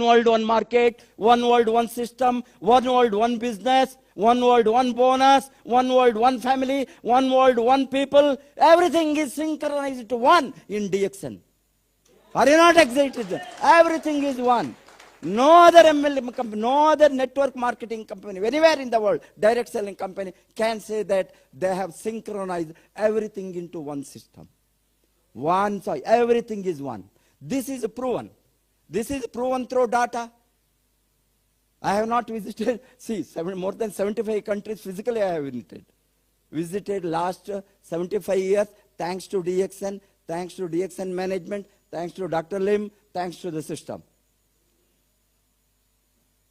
world, one market, one world, one system, one world, one business, one world, one bonus, one world, one family, one world, one people. Everything is synchronized to one in DXN. Are you not excited? Everything is one. No other MLM company, no other network marketing company, anywhere in the world, direct selling company can say that they have synchronized everything into one system. One, so everything is one. This is proven. This is proven through data. I have not visited, more than 75 countries physically I have visited last 75 years, thanks to DXN, thanks to DXN management, thanks to Dr. Lim, thanks to the system.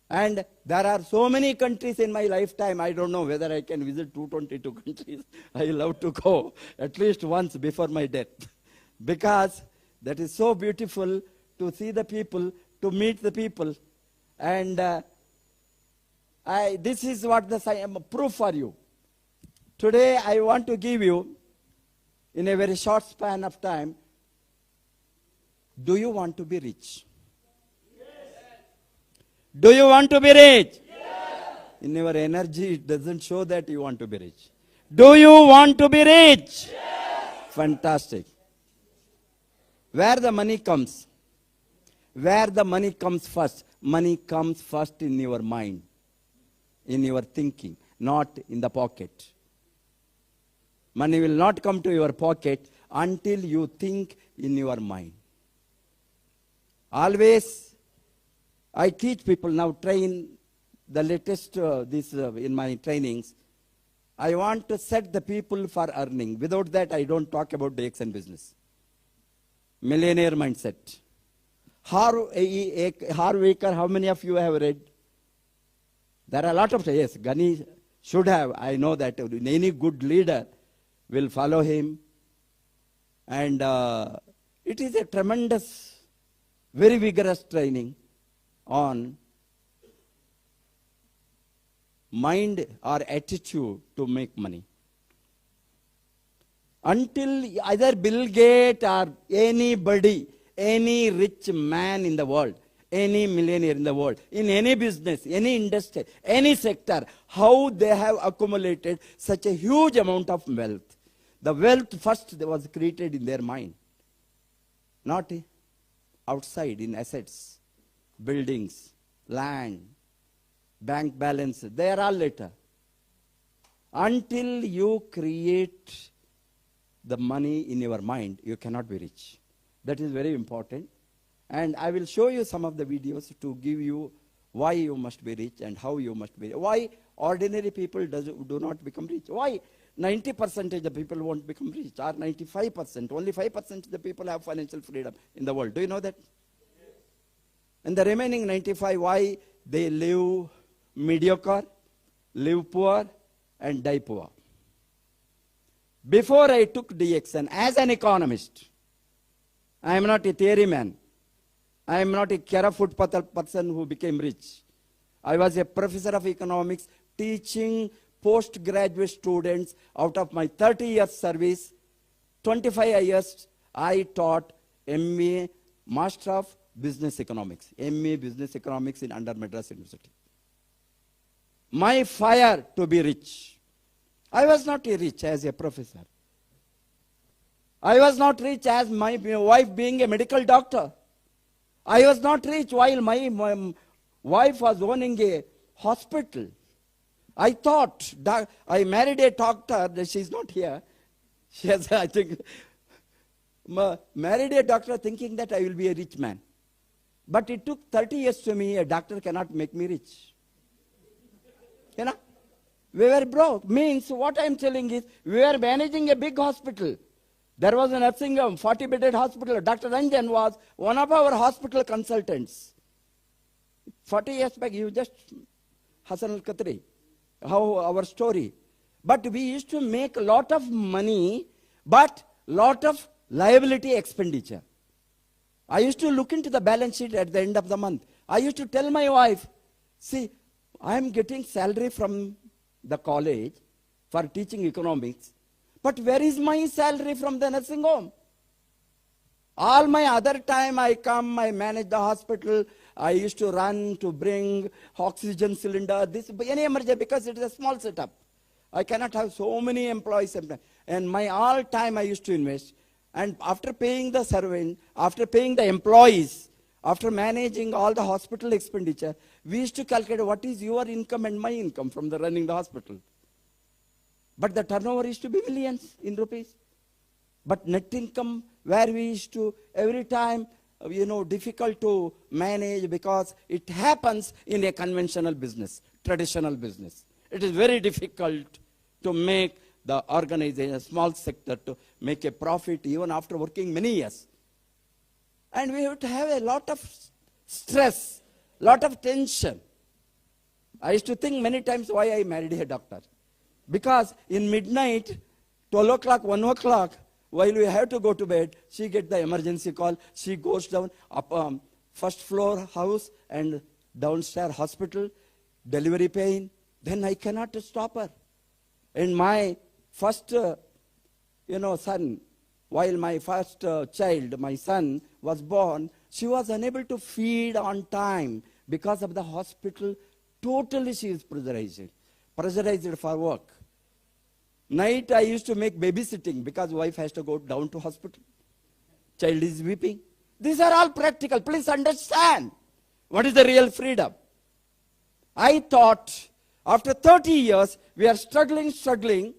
And there are so many countries in my lifetime, I don't know whether I can visit 222 countries. I love to go at least once before my death. Because that is so beautiful to see the people, to meet the people. And this is what the proof for you. Today I want to give you, in a very short span of time, do you want to be rich? Yes. Do you want to be rich? Yes. In your energy, it doesn't show that you want to be rich. Do you want to be rich? Yes. Fantastic. Where the money comes? Where the money comes first? Money comes first in your mind, in your thinking, not in the pocket. Money will not come to your pocket until you think in your mind. Always, I teach people now, train the latest in my trainings. I want to set the people for earning. Without that, I don't talk about DXN business. Millionaire mindset. Harwaker, how many of you have read? There are a lot of, yes, Gani should have. I know that any good leader will follow him. And it is a tremendous, very vigorous training on mind or attitude to make money. Until either Bill Gates or anybody, any rich man in the world, any millionaire in the world, in any business, any industry, any sector, how they have accumulated such a huge amount of wealth. The wealth first was created in their mind, not outside in assets, buildings, land, bank balance. They are all later. Until you create the money in your mind, you cannot be rich. That is very important. And I will show you some of the videos to give you why you must be rich and how you must be rich. Why ordinary people do not become rich. Why 90% of the people won't become rich, or 95%. Only 5% of the people have financial freedom in the world. Do you know that? Yes. And the remaining 95, why they live mediocre, live poor, and die poor. Before I took DXN as an economist, I am not a theory man. I am not a Kerafoot person who became rich. I was a professor of economics teaching postgraduate students. Out of my 30 years service, 25 years I taught MA, Master of Business Economics, MA Business Economics in under Madras University. My fire to be rich. I was not rich as a professor. I was not rich as my wife being a medical doctor. I was not rich while my wife was owning a hospital. I thought, I married a doctor, she's not here. She has, I think, married a doctor thinking that I will be a rich man. But it took 30 years to me, a doctor cannot make me rich. You know? We were broke. Means what I'm telling is, we were managing a big hospital. There was a nursing home, 40-bedded hospital. Dr. Ranjan was one of our hospital consultants. 40 years back, you just, Hassan al-Khatri, how our story. But we used to make a lot of money, but lot of liability expenditure. I used to look into the balance sheet at the end of the month. I used to tell my wife, see, I'm getting salary from the college for teaching economics, but where is my salary from the nursing home? All my other time I come, I manage the hospital, I used to run to bring oxygen cylinder, this, any emergency, because it is a small setup. I cannot have so many employees. And my all time I used to invest. And after paying the servant, after paying the employees, after managing all the hospital expenditure, we used to calculate what is your income and my income from the running the hospital. But the turnover used to be millions in rupees. But net income, where we used to, every time, difficult to manage because it happens in a conventional business, traditional business. It is very difficult to make the organization, a small sector, to make a profit even after working many years. And we have to have a lot of stress, lot of tension. I used to think many times why I married a doctor. Because in midnight, 12 o'clock, 1 o'clock, while we have to go to bed, she gets the emergency call. She goes down up first floor house and downstairs hospital, delivery pain. Then I cannot stop her. And my first, son, while my first child, my son, was born, she was unable to feed on time because of the hospital. Totally she is pressurized for work. Night I used to make babysitting because wife has to go down to hospital. Child is weeping. These are all practical. Please understand what is the real freedom. I thought after 30 years we are struggling.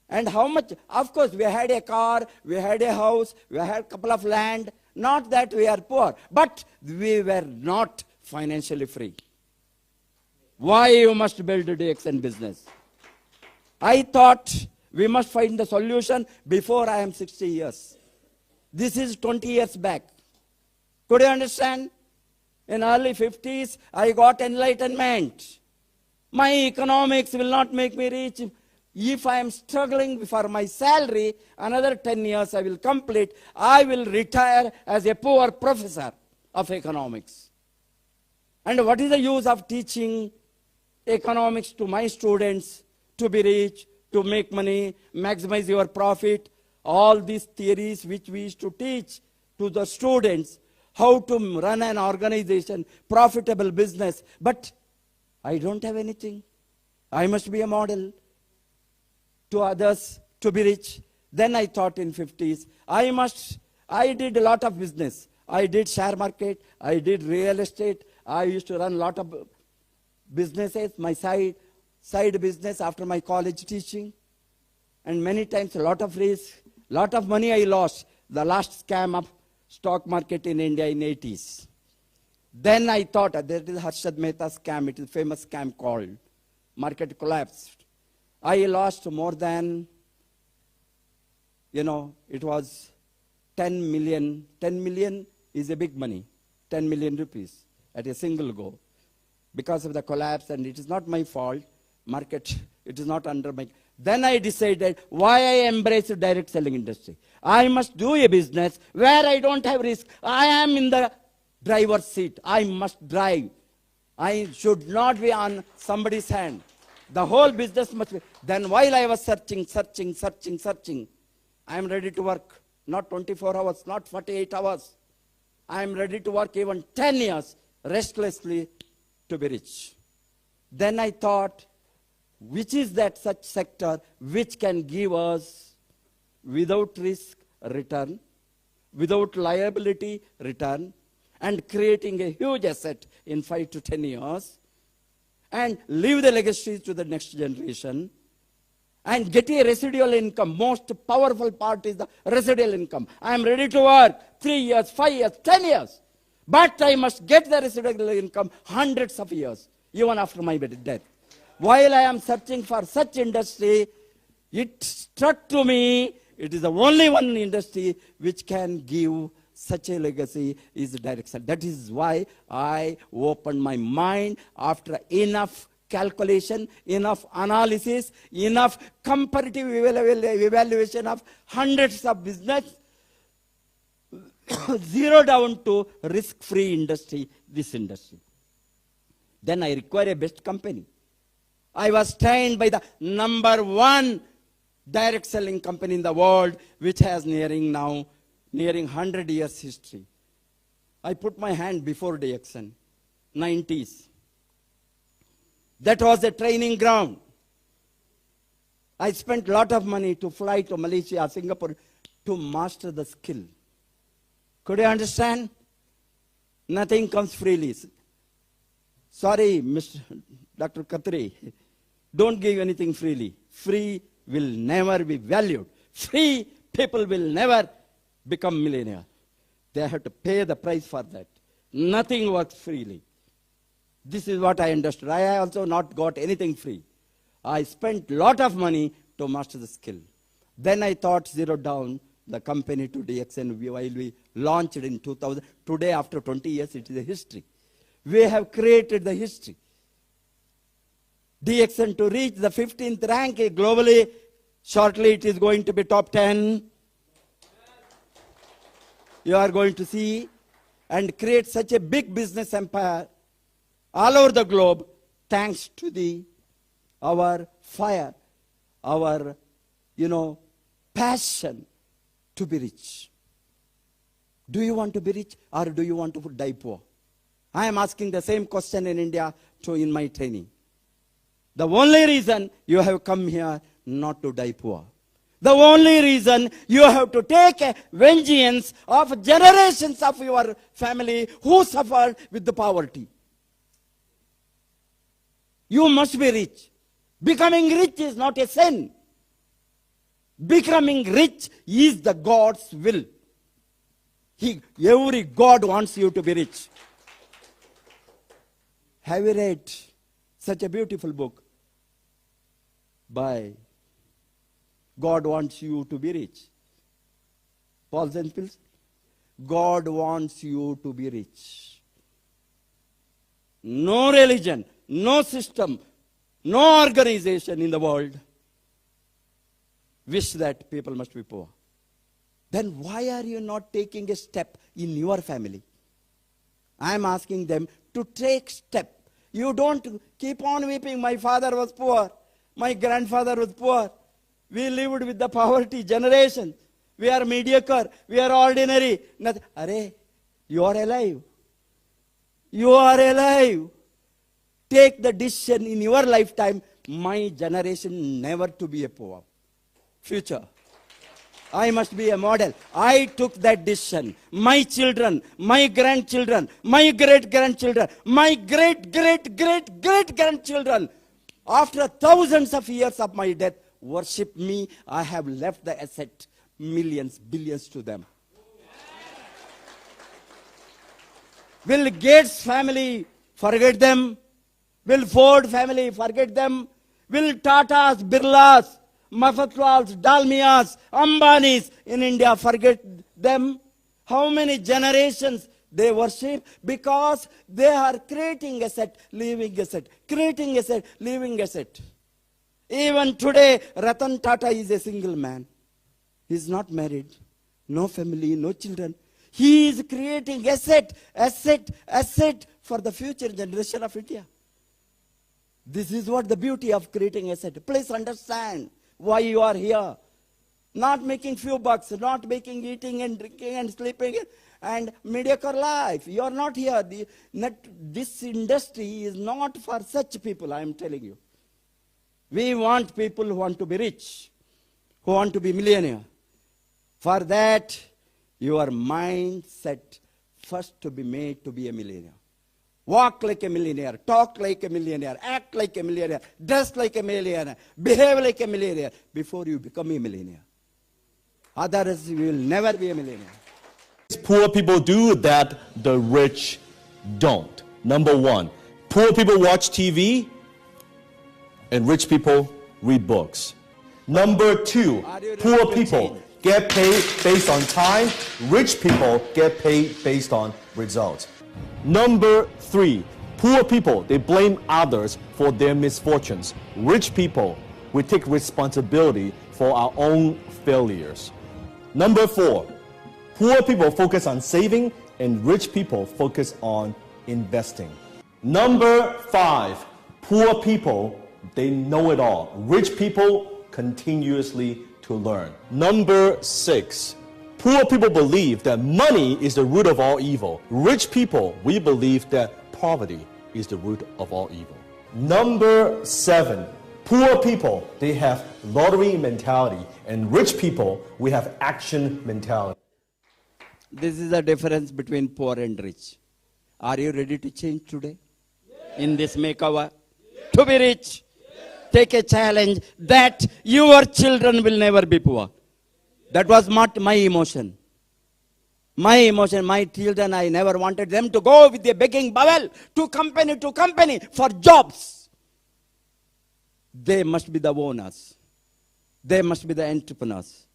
And how much? Of course, we had a car, we had a house, we had a couple of land. Not that we are poor, but we were not financially free. Why you must build a DXN business? I thought we must find the solution before I am 60 years. This is 20 years back. Could you understand? In early 50s, I got enlightenment. My economics will not make me rich. If I am struggling for my salary, another 10 years I will complete. I will retire as a poor professor of economics. And what is the use of teaching economics to my students to be rich, to make money, maximize your profit? All these theories which we used to teach to the students, how to run an organization, profitable business. But I don't have anything. I must be a model to others to be rich. Then I thought in 50s, I did a lot of business. I did share market, I did real estate, I used to run a lot of businesses, my side business after my college teaching. And many times a lot of risk, lot of money I lost. The last scam of stock market in India in 80s. Then I thought, there is Harshad Mehta scam, it is a famous scam called, market collapsed. I lost more than, it was 10 million. 10 million is a big money, 10 million rupees at a single go. Because of the collapse, and it is not my fault, market, it is not under my. Then I decided why I embrace the direct selling industry. I must do a business where I don't have risk. I am in the driver's seat. I must drive. I should not be on somebody's hand. The whole business must be. Then while I was searching, I am ready to work. Not 24 hours, not 48 hours. I am ready to work even 10 years restlessly to be rich. Then I thought, which is that such sector which can give us without risk return, without liability return, and creating a huge asset in 5 to 10 years, and leave the legacy to the next generation, and get a residual income. Most powerful part is the residual income. I am ready to work 3 years, 5 years, 10 years. But I must get the residual income hundreds of years, even after my death. While I am searching for such industry, it struck to me, it is the only one industry which can give such a legacy is direct sell. That is why I opened my mind after enough calculation, enough analysis, enough comparative evaluation of hundreds of business, zero down to risk-free industry, this industry. Then I require a best company. I was trained by the #1 direct selling company in the world, which has nearing 100 years history. I put my hand before DXN, 90s. That was a training ground. I spent a lot of money to fly to Malaysia, Singapore, to master the skill. Could you understand? Nothing comes freely. Sorry, Mr. Dr. Khatri, don't give anything freely. Free will never be valued. Free people will never become millionaire. They have to pay the price for that. Nothing works freely. This is what I understood. I also not got anything free. I spent a lot of money to master the skill. Then I thought zero down the company to DXN while we launched in 2000. Today, after 20 years, it is a history. We have created the history. DXN to reach the 15th rank globally. Shortly, it is going to be top 10. You are going to see and create such a big business empire all over the globe, thanks to our fire, our, passion to be rich. Do you want to be rich or do you want to die poor? I am asking the same question in India in my training. The only reason you have come here not to die poor. The only reason you have to take a vengeance of generations of your family who suffered with the poverty. You must be rich. Becoming rich is not a sin. Becoming rich is the God's will. Every God wants you to be rich. Have you read such a beautiful book by God Wants You to Be Rich? Paul Zenpils. God wants you to be rich. No religion, no system, no organization in the world wish that people must be poor. Then why are you not taking a step in your family? I am asking them to take step. You don't keep on weeping. My father was poor. My grandfather was poor. We lived with the poverty generation. We are mediocre. We are ordinary. Arey, you are alive. You are alive. Take the decision in your lifetime. My generation never to be a poor. Future. I must be a model. I took that decision. My children, my grandchildren, my great-grandchildren, my great-great-great-great-grandchildren, after thousands of years of my death, worship me. I have left the asset, millions, billions to them. Will Gates family forget them? Will Ford family forget them? Will Tatas, Birlas, Mafatlals, Dalmias, Ambanis in India forget them? How many generations they worship? Because they are creating asset, leaving asset, creating asset, leaving asset. Even today, Ratan Tata is a single man. He is not married, no family, no children. He is creating asset, asset, asset for the future generation of India. This is what the beauty of creating asset. Please understand why you are here. Not making few bucks, not making eating and drinking and sleeping and mediocre life. You are not here. This industry is not for such people, I am telling you. We want people who want to be rich, who want to be millionaire. For that, your mindset first to be made to be a millionaire. Walk like a millionaire, talk like a millionaire, act like a millionaire, dress like a millionaire, behave like a millionaire before you become a millionaire. Otherwise, you will never be a millionaire. Poor people do that the rich don't. Number one, poor people watch TV and rich people read books. Number two, poor people get paid based on time, rich people get paid based on results. Number three, poor people, they blame others for their misfortunes. Rich people, we take responsibility for our own failures. Number four, poor people focus on saving and rich people focus on investing. Number five, poor people, they know it all. Rich people continuously to learn. Number six, Poor people believe that money is the root of all evil. Rich people, we believe that poverty is the root of all evil. Number 7, poor people, they have lottery mentality, and rich people, we have action mentality. This is the difference between poor and rich. Are you ready to change today? In this makeover? To be rich? Take a challenge that your children will never be poor. That was not my emotion. My children, I never wanted them to go with a begging bowel to company for jobs. They must be the owners. They must be the entrepreneurs.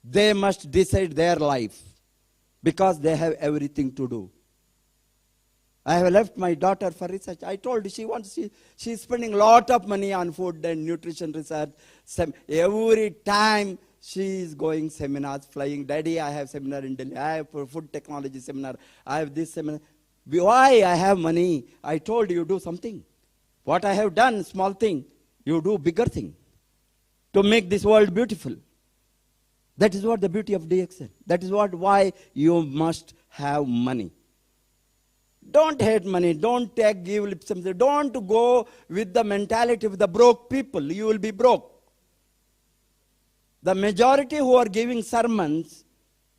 They must decide their life because they have everything to do. I have left my daughter for research. I told her she's spending a lot of money on food and nutrition research. Every time she is going seminars, flying. Daddy, I have seminar in Delhi. I have food technology seminar. I have this seminar. Why I have money? I told you do something. What I have done, small thing, you do bigger thing to make this world beautiful. That is what the beauty of DXN. That is why you must have money. Don't hate money. Don't give lip service. Don't go with the mentality of the broke people. You will be broke. The majority who are giving sermons,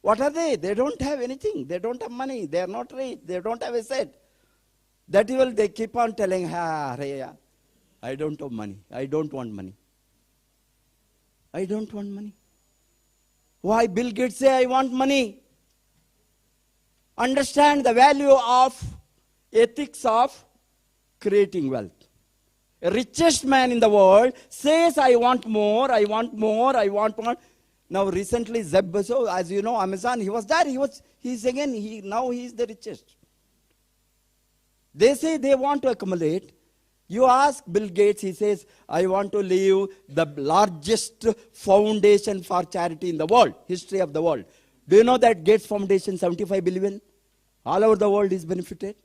what are they? They don't have anything. They don't have money. They are not rich. They don't have a set. That is why they keep on telling, I don't have money. I don't want money. I don't want money. Why Bill Gates say, I want money? Understand the value of ethics of creating wealth. A richest man in the world says, I want more, I want more, I want more. Now recently, Jeff Bezos, as you know, Amazon, he was there. He's again, now he's the richest. They say they want to accumulate. You ask Bill Gates, he says, I want to leave the largest foundation for charity in the world, history of the world. Do you know that Gates Foundation, 75 billion? All over the world is benefited.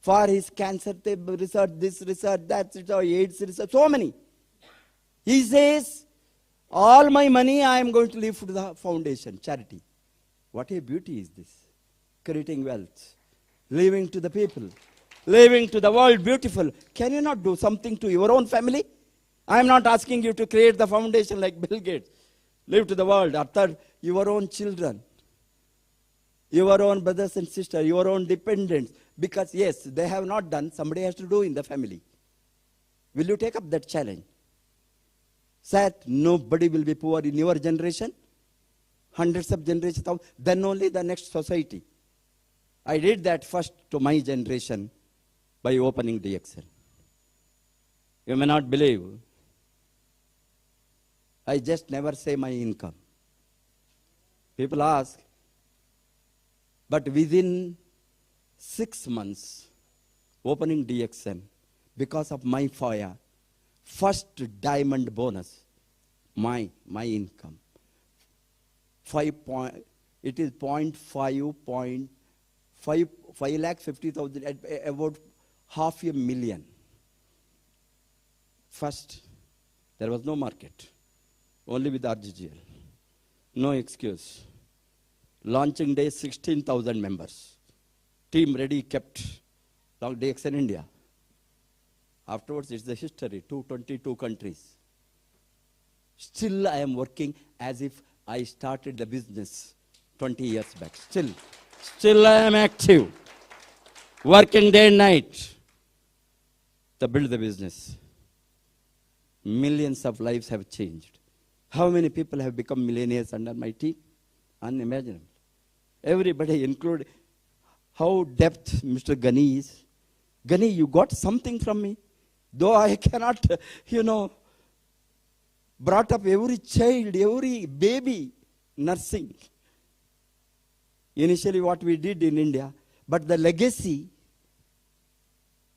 For his cancer research, this research, that research, AIDS research, so many. He says, all my money I am going to leave for the foundation, charity. What a beauty is this. Creating wealth, leaving to the people, leaving to the world beautiful. Can you not do something to your own family? I am not asking you to create the foundation like Bill Gates. Live to the world, after your own children, your own brothers and sisters, your own dependents. Because yes, they have not done, somebody has to do in the family. Will you take up that challenge? Said, nobody will be poor in your generation, hundreds of generations, then only the next society. I did that first to my generation by opening DXN. You may not believe, I just never say my income. People ask, but within 6 months, opening DXN, because of my fire, first diamond bonus, my income, 5 lakh 50,000, about $500,000. First, there was no market, only with RGGL, no excuse. Launching day, 16,000 members. Team ready, kept. Now DXN India. Afterwards, it's the history, 222 countries. Still, I am working as if I started the business 20 years back. Still I am active. Working day and night to build the business. Millions of lives have changed. How many people have become millionaires under my team? Unimaginable. Everybody, including how depth Mr. Ghani is. Ghani, you got something from me. Though I cannot, brought up every child, every baby, nursing. Initially what we did in India, but the legacy,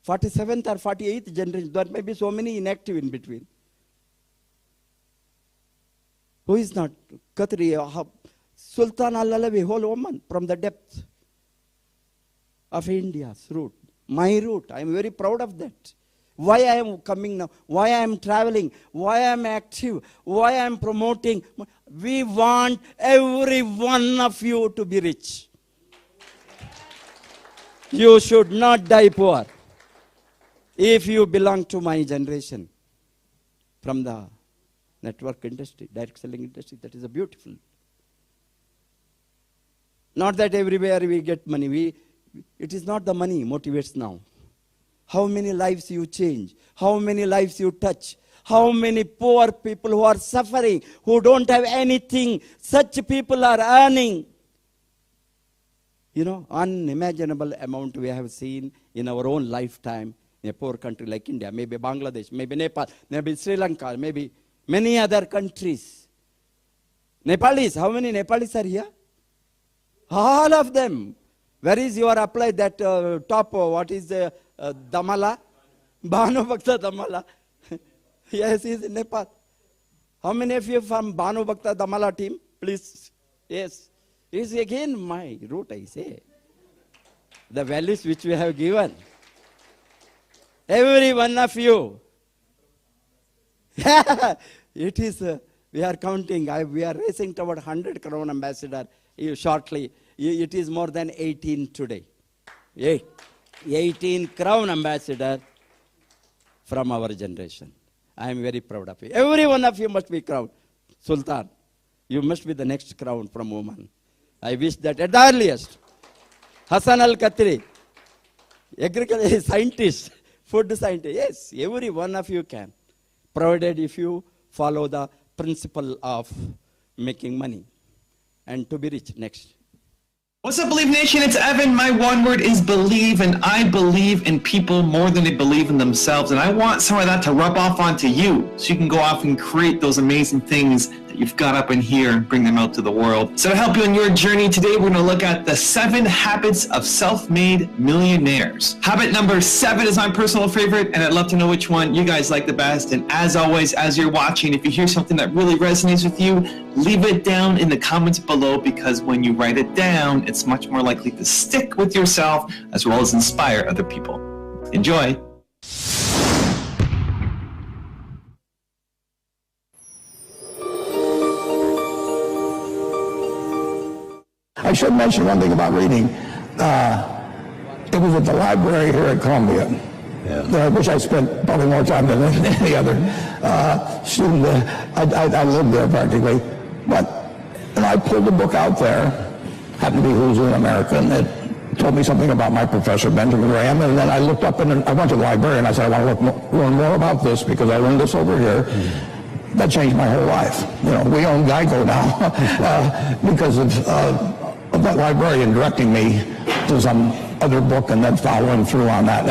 47th or 48th generation, there may be so many inactive in between. Who is not? Khatri, Sultan Al-Alawi, whole woman from the depth of India's root. My root, I am very proud of that. Why I am coming now? Why I am traveling? Why I am active? Why I am promoting? We want every one of you to be rich. You should not die poor. If you belong to my generation, from the network industry, direct selling industry, that is a beautiful. Not that everywhere we get money. It is not the money motivates now. How many lives you change? How many lives you touch? How many poor people who are suffering, who don't have anything, such people are earning. You know, unimaginable amount we have seen in our own lifetime in a poor country like India, maybe Bangladesh, maybe Nepal, maybe Sri Lanka, maybe many other countries. Nepalis, how many Nepalis are here? All of them. Where is your apply that top, what is the Damala? Bhanu Bhakta Damala. Yes, he's in Nepal. How many of you from Bhanu Bhakta Damala team? Please. Yes. This is again my route, I say. The values which we have given. Every one of you. It is, we are counting. We are racing toward 100 Crown Ambassador shortly. It is more than 18 today. 18 Crown Ambassador from our generation. I am very proud of you. Every one of you must be crowned. Sultan, you must be the next crown from woman. I wish that at the earliest. Hassan Al-Khatri, agriculture scientist, food scientist. Yes, every one of you can, provided if you follow the principle of making money and to be rich. Next. What's up, Believe Nation? It's Evan. My one word is believe, and I believe in people more than they believe in themselves, and I want some of that to rub off onto you so you can go off and create those amazing things that you've got up in here and bring them out to the world. So to help you on your journey today, we're going to look at the 7 habits of self-made millionaires. Habit number 7 is my personal favorite, and I'd love to know which one you guys like the best. And as always, as you're watching, if you hear something that really resonates with you, leave it down in the comments below, because when you write it down, it's much more likely to stick with yourself as well as inspire other people. Enjoy. I should mention one thing about reading. It was at the library here at Columbia, which I spent probably more time than any other student. I lived there practically. But I pulled the book out there, happened to be Who's in America, and it told me something about my professor, Benjamin Graham, and then I looked up and I went to the library and I said, I want to learn more about this because I learned this over here. That changed my whole life. You know, we own Geico now because of that librarian directing me to some other book and then following through on that.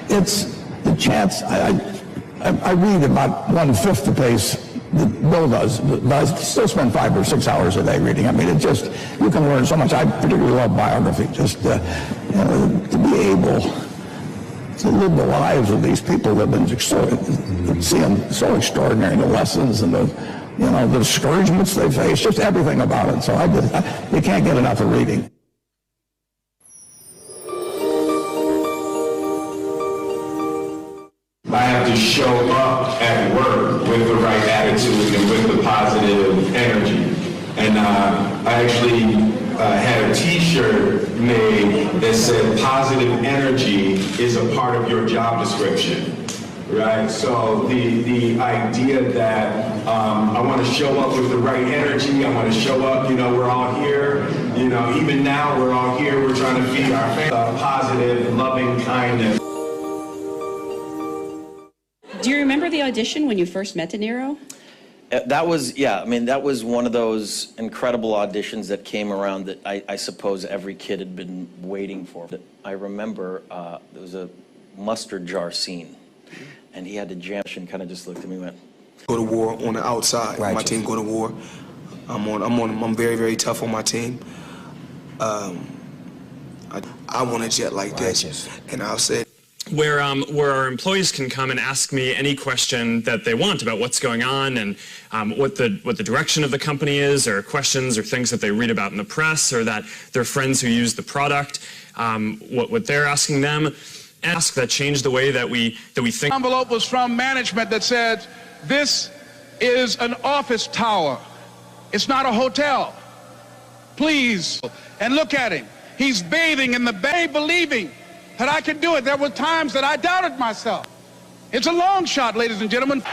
It's the chance. I read about 1/5 the pace that Bill does, but I still spend 5 or 6 hours a day reading. I mean, it just, you can learn so much. I particularly love biography, just you know, to be able to live the lives of these people that have been so extraordinary, the lessons and the, you know, the discouragements they face, just everything about it. So you can't get enough of reading. I have to show up at work with the right attitude and with the positive energy. And I actually had a t-shirt made that said positive energy is a part of your job description. Right, so the idea that I want to show up with the right energy, I want to show up, you know, we're all here, you know, even now we're all here, we're trying to feed our family positive, loving kindness. Do you remember the audition when you first met De Niro? That was, yeah, I mean, that was one of those incredible auditions that came around that I suppose every kid had been waiting for. I remember there was a mustard jar scene. And he had to jam and kind of just looked at me and went, go to war on the outside. Right. My team go to war. I'm very, very tough on my team. I want a jet like this. And I'll say, where our employees can come and ask me any question that they want about what's going on and what the direction of the company is, or questions or things that they read about in the press, or that their friends who use the product, what they're asking them. ask that change the way that we think. The envelope was from management that said, this is an office tower. It's not a hotel. Please. And look at him. He's bathing in the bay, believing that I can do it. There were times that I doubted myself. It's a long shot, ladies and gentlemen.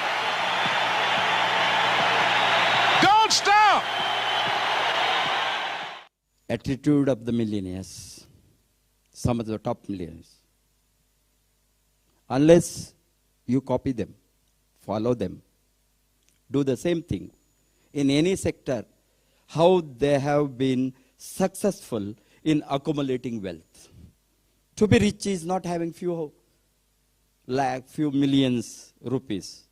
Don't stop. Attitude of the millionaires, some of the top millionaires. Unless you copy them, follow them, do the same thing in any sector, how they have been successful in accumulating wealth. To be rich is not having few millions rupees.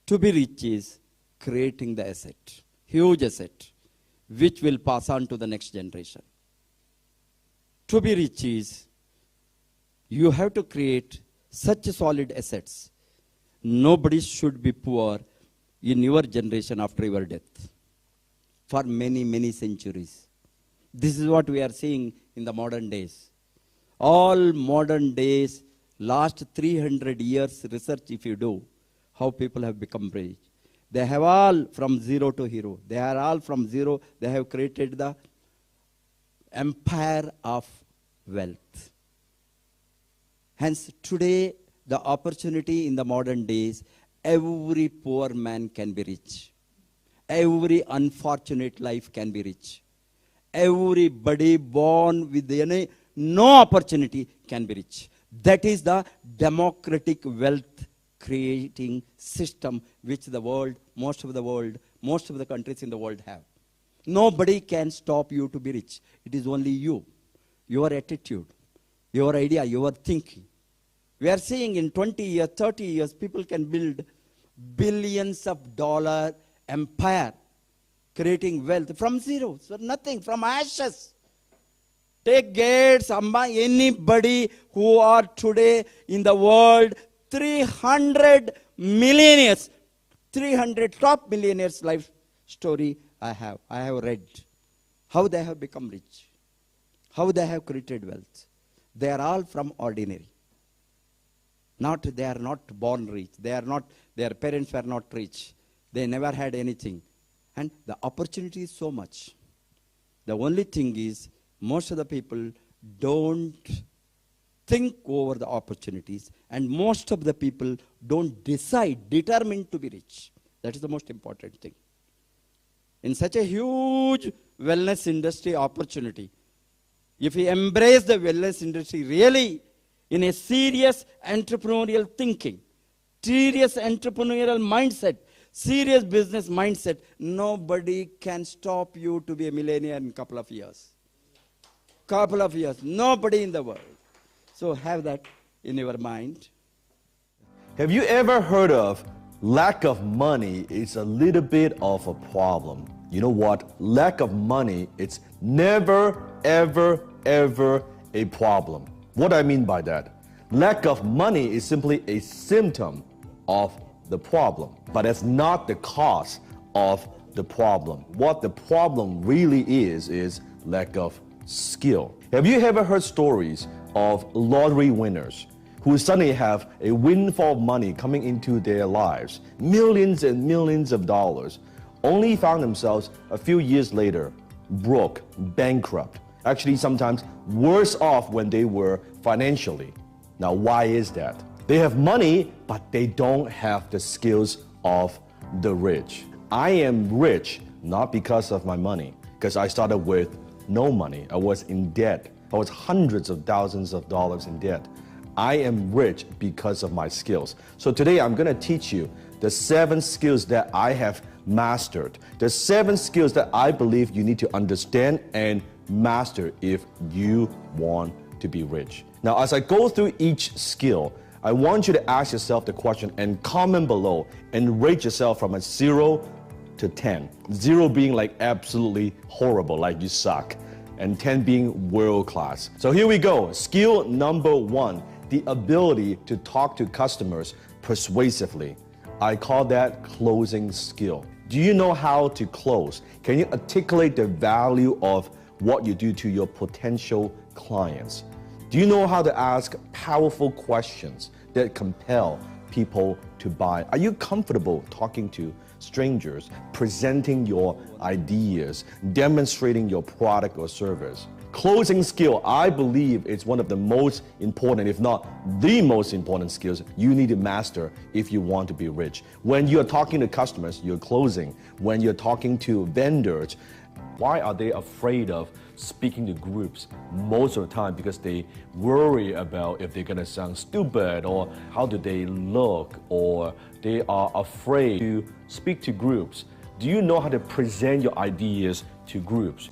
To be rich is creating the asset, huge asset, which will pass on to the next generation. To be rich is, you have to create such solid assets. Nobody should be poor in your generation after your death for many, many centuries. This is what we are seeing in the modern days. All modern days, last 300 years research if you do, how people have become rich. They have all from zero to hero. They are all from zero. They have created the empire of wealth. Hence, today, the opportunity in the modern days, every poor man can be rich. Every unfortunate life can be rich. Everybody born with no opportunity can be rich. That is the democratic wealth creating system which the world, most of the countries in the world have. Nobody can stop you to be rich. It is only you, your attitude, your idea, your thinking. We are seeing in 20 years, 30 years, people can build billions of dollar empire, creating wealth from zero, so nothing, from ashes. Take Gates, anybody who are today in the world, 300 millionaires, 300 top millionaires life story I have read. How they have become rich. How they have created wealth. They are all from ordinary. They are not born rich. Their parents were not rich. They never had anything. And the opportunity is so much. The only thing is, most of the people don't think over the opportunities, and most of the people don't determine to be rich. That is the most important thing. In such a huge wellness industry opportunity, if we embrace the wellness industry really in a serious entrepreneurial thinking, serious entrepreneurial mindset, serious business mindset, nobody can stop you to be a millionaire in a couple of years. Nobody in the world. So have that in your mind. Have you ever heard of lack of money is a little bit of a problem? You know what? Lack of money, it's never, ever, ever a problem. What do I mean by that? Lack of money is simply a symptom of the problem, but it's not the cause of the problem. What the problem really is lack of skill. Have you ever heard stories of lottery winners who suddenly have a windfall of money coming into their lives, millions and millions of dollars, only found themselves a few years later broke, bankrupt, actually sometimes worse off when they were financially? Now, why is that? They have money, but they don't have the skills of the rich. I am rich not because of my money, because I started with no money. I was in debt. I was hundreds of thousands of dollars in debt. I am rich because of my skills. So today I'm going to teach you the 7 skills that I have mastered. The 7 skills that I believe you need to understand and master if you want to be rich. Now, as I go through each skill, I want you to ask yourself the question and comment below and rate yourself from a 0 to 10. 0 being like absolutely horrible, like you suck, and 10 being world class. So here we go. Skill number 1, the ability to talk to customers persuasively. I call that closing skill. Do you know how to close? Can you articulate the value of what you do to your potential clients? Do you know how to ask powerful questions that compel people to buy? Are you comfortable talking to strangers, presenting your ideas, demonstrating your product or service? Closing skill, I believe, is one of the most important, if not the most important skills you need to master if you want to be rich. When you're talking to customers, you're closing. When you're talking to vendors, why are they afraid of speaking to groups most of the time? Because they worry about if they're going to sound stupid, or how do they look, or they are afraid to speak to groups. Do you know how to present your ideas to groups?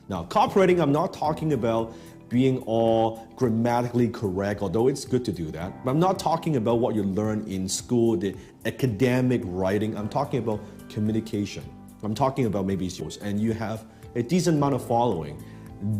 Now, copywriting, I'm not talking about being all grammatically correct, although it's good to do that. But I'm not talking about what you learn in school, the academic writing. I'm talking about communication. I'm talking about maybe yours, and you have a decent amount of following.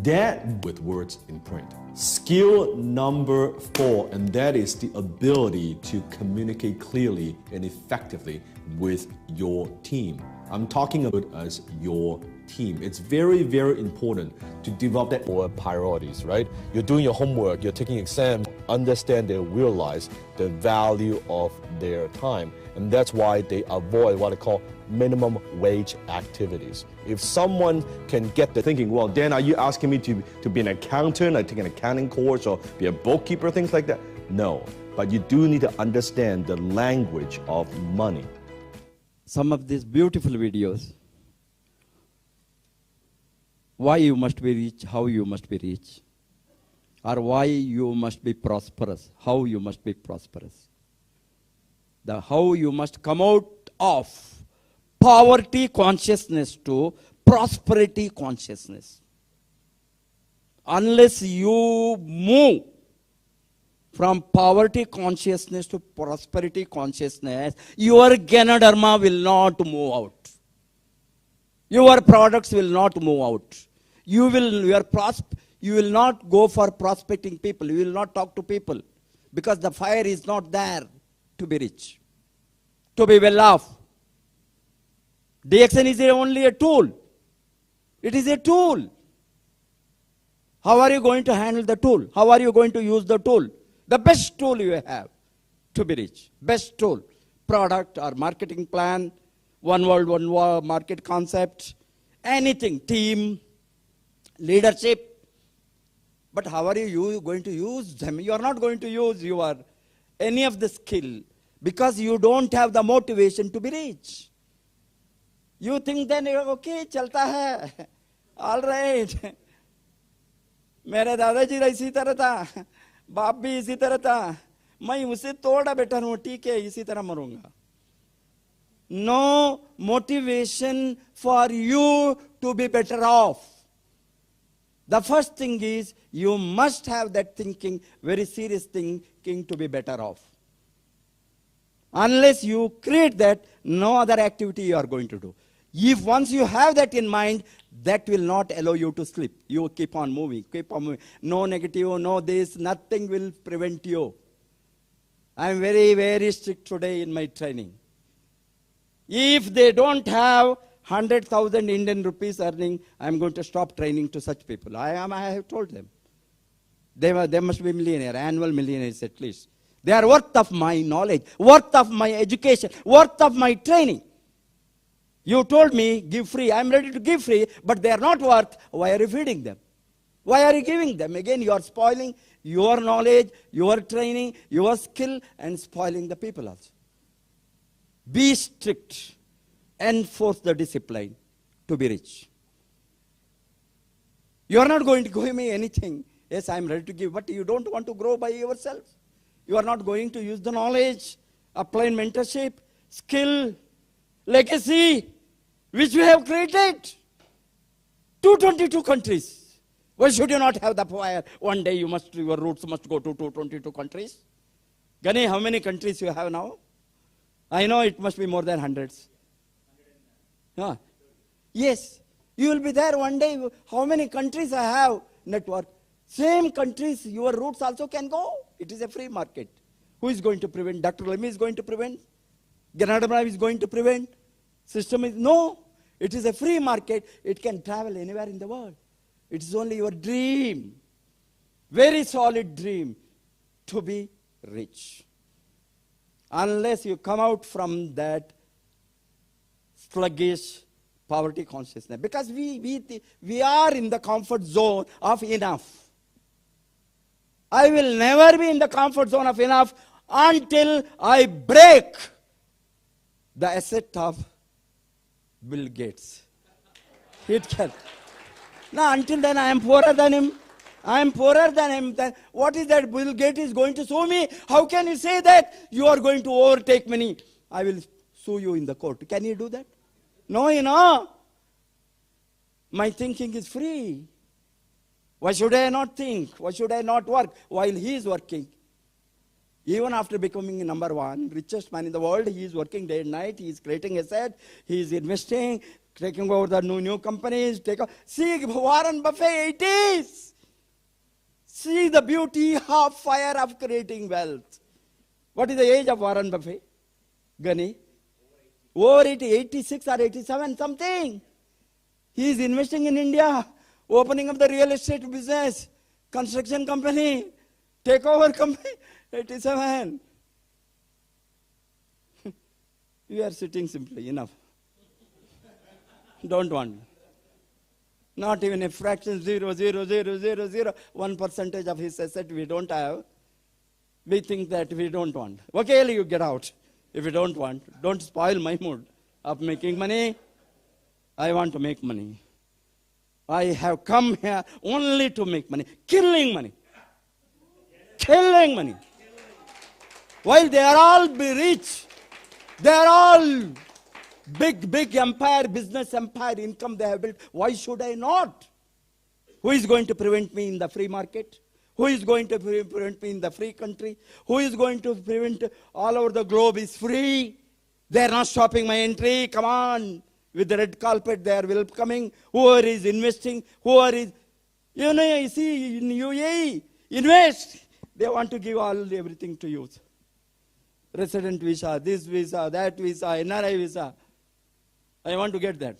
That with words in print. Skill number 4, and that is the ability to communicate clearly and effectively with your team. I'm talking about as your team. It's very, very important to develop that for priorities, right? You're doing your homework, you're taking exams, understand and realize the value of their time. And that's why they avoid what I call minimum wage activities. If someone can get the thinking, well, then are you asking me to be an accountant, like take an accounting course, or be a bookkeeper, things like that? No, but you do need to understand the language of money. Some of these beautiful videos, why you must be rich, how you must be rich, or why you must be prosperous, how you must be prosperous. The how you must come out of poverty consciousness to prosperity consciousness. Unless you move from poverty consciousness to prosperity consciousness, your Gana Dharma will not move out. Your products will not move out. You will not go for prospecting people. You will not talk to people, because the fire is not there to be rich, to be well off. DXN is only a tool. It is a tool. How are you going to handle the tool? How are you going to use the tool? The best tool you have to be rich. Best tool. Product or marketing plan, one world, one market concept, anything, team, leadership. But how are you going to use them? You are not going to use any of the skill because you don't have the motivation to be rich. You think then, okay, chalta hai, all right. मेरे दादाजी इसी तरह था, बाप भी इसी तरह था, मैं उसे तोड़ा बेटा हूँ, ठीक है, इसी तरह मरूंगा. No motivation for you to be better off. The first thing is you must have that thinking, very serious thinking to be better off. Unless you create that, no other activity you are going to do. If once you have that in mind, that will not allow you to sleep. You keep on moving, keep on moving. No negative, no this, nothing will prevent you. I am very, very strict today in my training. If they don't have 100,000 Indian rupees earning, I am going to stop training to such people. I have told them. They must be millionaire, annual millionaires at least. They are worth of my knowledge, worth of my education, worth of my training. You told me, give free. I am ready to give free, but they are not worth. Why are you feeding them? Why are you giving them? Again, you are spoiling your knowledge, your training, your skill, and spoiling the people also. Be strict. Enforce the discipline to be rich. You are not going to give me anything. Yes, I am ready to give, but you don't want to grow by yourself. You are not going to use the knowledge, apply mentorship, skill, legacy, which we have created. 222 countries. Why should you not have the fire? One day your roots must go to 222 countries. Gane, how many countries you have now? I know it must be more than hundreds. Huh? Yes, you will be there one day. How many countries I have network? Same countries, your roots also can go. It is a free market. Who is going to prevent? Dr. Lamy is going to prevent? Ganadamra is going to prevent? System is, no. It is a free market. It can travel anywhere in the world. It is only your dream. very solid dream to be rich. Unless you come out from that sluggish poverty consciousness. Because we are in the comfort zone of enough. I will never be in the comfort zone of enough until I break the asset of Bill Gates. It can. Now, until then, I am poorer than him. I am poorer than him. Then what is that? Bill Gates is going to sue me. How can you say that? You are going to overtake money. I will sue you in the court. Can you do that? No, you know. My thinking is free. Why should I not think? Why should I not work while he is working? Even after becoming number one, richest man in the world, he is working day and night. He is creating assets. He is investing, taking over the new companies. See Warren Buffett, it is. See the beauty of fire of creating wealth. What is the age of Warren Buffett? Gani? Over 80, 86 or 87, something. He is investing in India, opening up the real estate business, construction company, takeover company, 87. We are sitting simply, enough. Don't want. Not even a fraction, 0.00001% of his asset we don't have. We think that we don't want. Okay, you get out. If you don't want, don't spoil my mood of making money. I want to make money. I have come here only to make money. Killing money. Killing money. While they are all be rich, they are all big empire, business empire, income they have built. Why should I not? Who is going to prevent me in the free market? Who is going to prevent me in the free country? Who is going to prevent all over the globe is free? They are not stopping my entry. Come on. With the red carpet, they are welcoming. Whoever is investing, whoever is, you know, you see, in UAE, invest. They want to give everything to you. Resident visa, this visa, that visa, NRI visa. I want to get that.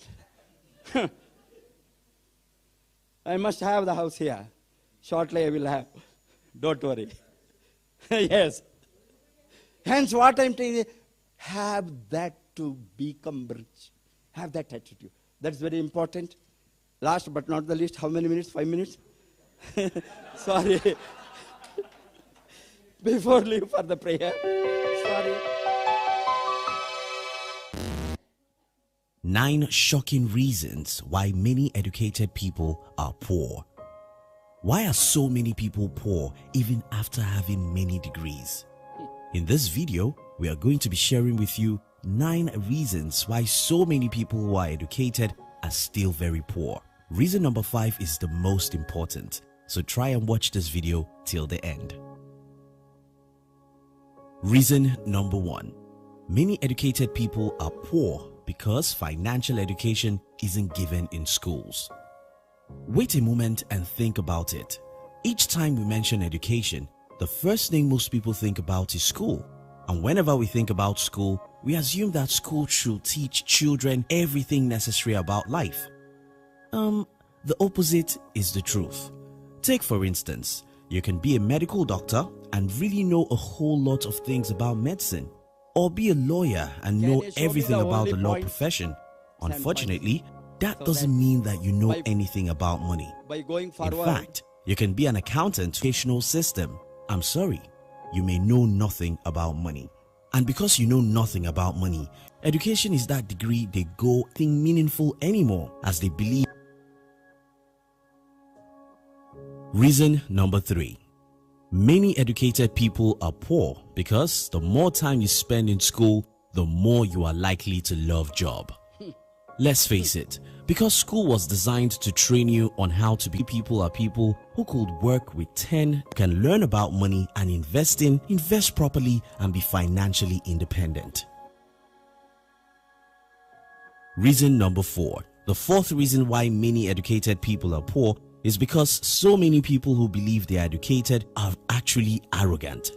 I must have the house here. Shortly I will have. Don't worry. Yes. Hence what I'm telling you, have that to become rich. Have that attitude. That's very important. Last but not the least, how many minutes? 5 minutes? Sorry. Before leave for the prayer. Sorry. 9 shocking reasons why many educated people are poor. Why are so many people poor even after having many degrees? In this video, we are going to be sharing with you 9 reasons why so many people who are educated are still very poor. Reason number 5 is the most important, so try and watch this video till the end. Reason number 1. Many educated people are poor because financial education isn't given in schools. Wait a moment and think about it. Each time we mention education, the first thing most people think about is school. And whenever we think about school, we assume that school should teach children everything necessary about life. The opposite is the truth. Take for instance, you can be a medical doctor and really know a whole lot of things about medicine, or be a lawyer and know everything about the law profession. Unfortunately, that doesn't mean that you know anything about money. In fact, you can be an accountant, educational system. I'm sorry, you may know nothing about money. And because you know nothing about money, education is that degree they go think meaningful anymore, as they believe. Reason number 3. Many educated people are poor because the more time you spend in school, the more you are likely to love job. Let's face it, because school was designed to train you on how to be, people are people who could work with 10, can learn about money and invest properly and be financially independent. Reason number 4. The 4th reason why many educated people are poor is because so many people who believe they are educated are actually arrogant.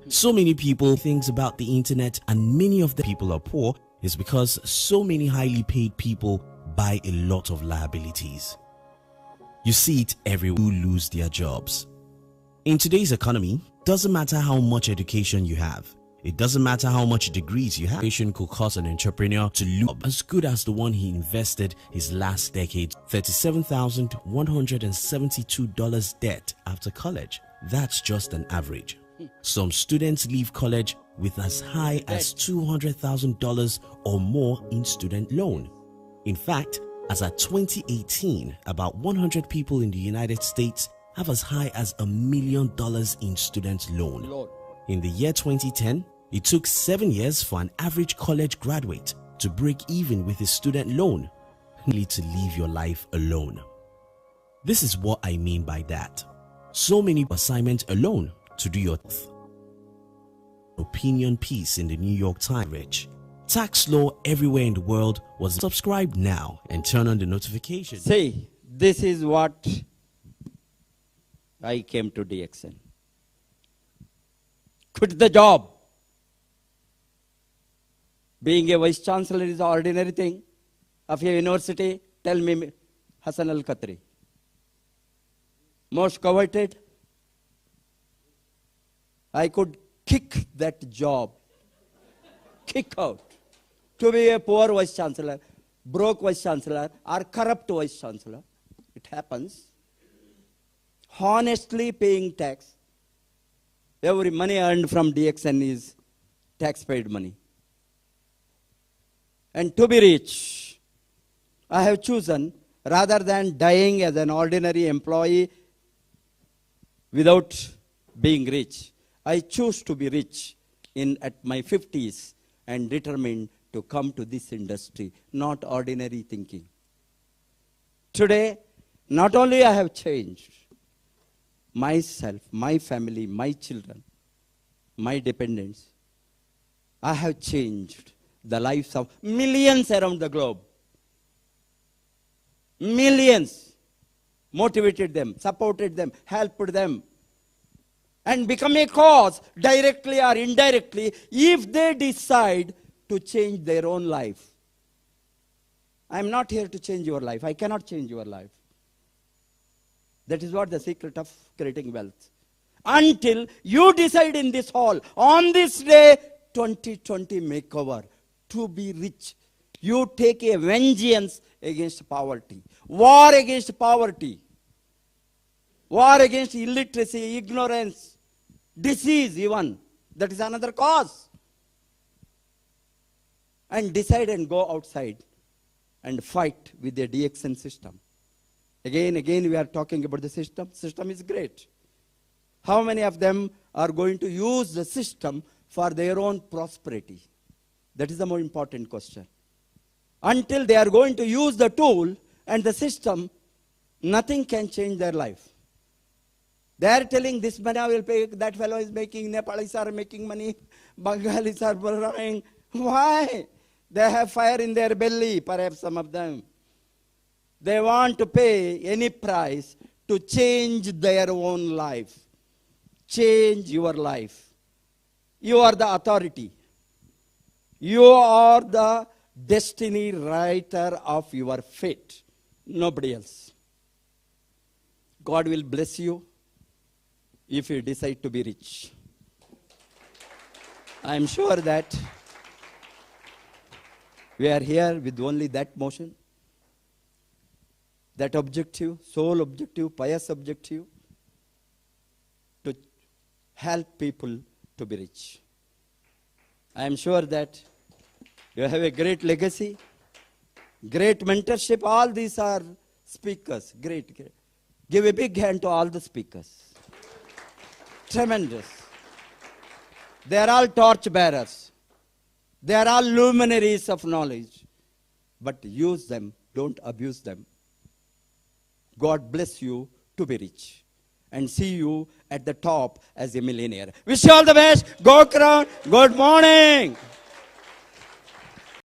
So many people think about the internet, and many of the people are poor is because so many highly paid people buy a lot of liabilities. You see it everywhere. Who lose their jobs. In today's economy, doesn't matter how much education you have. It doesn't matter how much degrees you have. Education could cause an entrepreneur to lose as good as the one he invested his last decade. $37,172 debt after college. That's just an average. Some students leave college with as high as $200,000 or more in student loan. In fact, as at 2018, about 100 people in the United States have as high as $1 million in student loan. In the year 2010, it took 7 years for an average college graduate to break even with his student loan, only to leave your life alone. This is what I mean by that. So many assignments alone to do your opinion piece in the New York Times. Rich. Tax law everywhere in the world was subscribe now and turn on the notification. See, this is what I came to DXN. Quit the job. Being a vice chancellor is an ordinary thing of a university. Tell me, Hassan al-Khatri. Most coveted. I could kick that job. Kick out. To be a poor vice chancellor, broke vice chancellor, or corrupt vice chancellor. It happens. Honestly paying tax. Every money earned from DXN is tax-paid money. And to be rich, I have chosen, rather than dying as an ordinary employee without being rich, I choose to be rich at my 50s and determined to come to this industry, not ordinary thinking. Today, not only I have changed myself, my family, my children, my dependents, I have changed the lives of millions around the globe. Millions. Motivated them, supported them, helped them, and become a cause, directly or indirectly, if they decide to change their own life. I am not here to change your life. I cannot change your life. That is what the secret of creating wealth. Until you decide in this hall, on this day, 2020 makeover, to be rich, you take a vengeance against poverty. War against poverty. War against illiteracy, ignorance, disease even. That is another cause. And decide and go outside and fight with the DXN system. Again, we are talking about the system. System is great. How many of them are going to use the system for their own prosperity? That is the more important question. Until they are going to use the tool and the system, nothing can change their life. They are telling this money I will pay, that fellow is making, Nepalis are making money, Bengalis are borrowing. Why? They have fire in their belly, perhaps some of them. They want to pay any price to change their own life. Change your life. You are the authority. You are the destiny writer of your fate. Nobody else. God will bless you if you decide to be rich. I am sure that we are here with only that motion, that objective, sole objective, pious objective, to help people to be rich. I am sure that you have a great legacy, great mentorship. All these are speakers, great. Give a big hand to all the speakers. Tremendous. They are all torch bearers. They are all luminaries of knowledge. But use them, don't abuse them. God bless you to be rich and see you at the top as a millionaire. Wish you all the best. Go crown. Good morning.